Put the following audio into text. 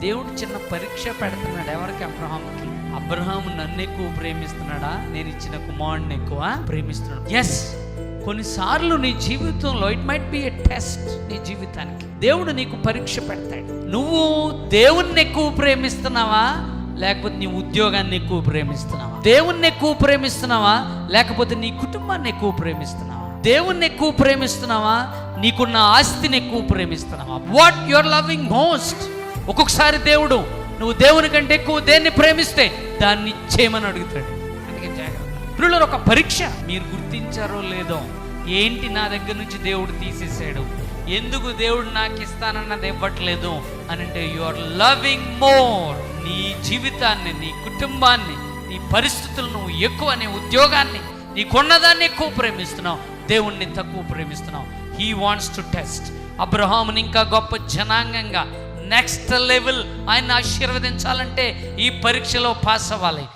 దేవుడు చిన్న పరీక్ష పెడుతున్నాడు. ఎవరికి? అబ్రహాంకి. అబ్రహాము నన్ను ఎక్కువ ప్రేమిస్తున్నాడా, నేను ఇచ్చిన కుమారుడిని ఎక్కువ ప్రేమిస్తున్నాడు? ఎస్. కొన్నిసార్లు నీ జీవితంలో it might be a test. నీ జీవితానికి దేవుడు నీకు పరీక్ష పెడతాడు. నువ్వు దేవుణ్ణి ఎక్కువ ప్రేమిస్తున్నావా, లేకపోతే నీ ఉద్యోగాన్ని ఎక్కువ ప్రేమిస్తున్నావా? దేవుణ్ణి ఎక్కువ ప్రేమిస్తున్నావా, లేకపోతే నీ కుటుంబాన్ని ఎక్కువ ప్రేమిస్తున్నావా? దేవుణ్ణి ఎక్కువ ప్రేమిస్తున్నావా, నీకున్న ఆస్తిని ఎక్కువ ప్రేమిస్తున్నావా? What you are loving most? ఒక్కొక్కసారి దేవుడు నువ్వు దేవుని కంటే ఎక్కువ దేన్ని ప్రేమిస్తే దాన్ని చేయమని అడుగుతాడు. అందుకే జాగ్రత్త. పిల్లలు, ఒక పరీక్ష. మీరు గుర్తించారో లేదో, ఏంటి నా దగ్గర నుంచి దేవుడు తీసేసాడు, ఎందుకు దేవుడు నాకు ఇస్తానన్నది ఇవ్వట్లేదు అని అంటే యు ఆర్ లవింగ్ మోర్. నీ జీవితాన్ని, నీ కుటుంబాన్ని, నీ పరిస్థితులను నువ్వు ఎక్కువ, నీ ఉద్యోగాన్ని, నీకున్నదాన్ని ఎక్కువ ప్రేమిస్తున్నావు, దేవుణ్ణి తక్కువ ప్రేమిస్తున్నావు. He wants to test. అబ్రహాముని ఇంకా గొప్ప జనాంగంగా నెక్స్ట్ లెవెల్ ఆయన ఆశీర్వదించాలంటే ఈ పరీక్షలో పాస్ అవ్వాలి.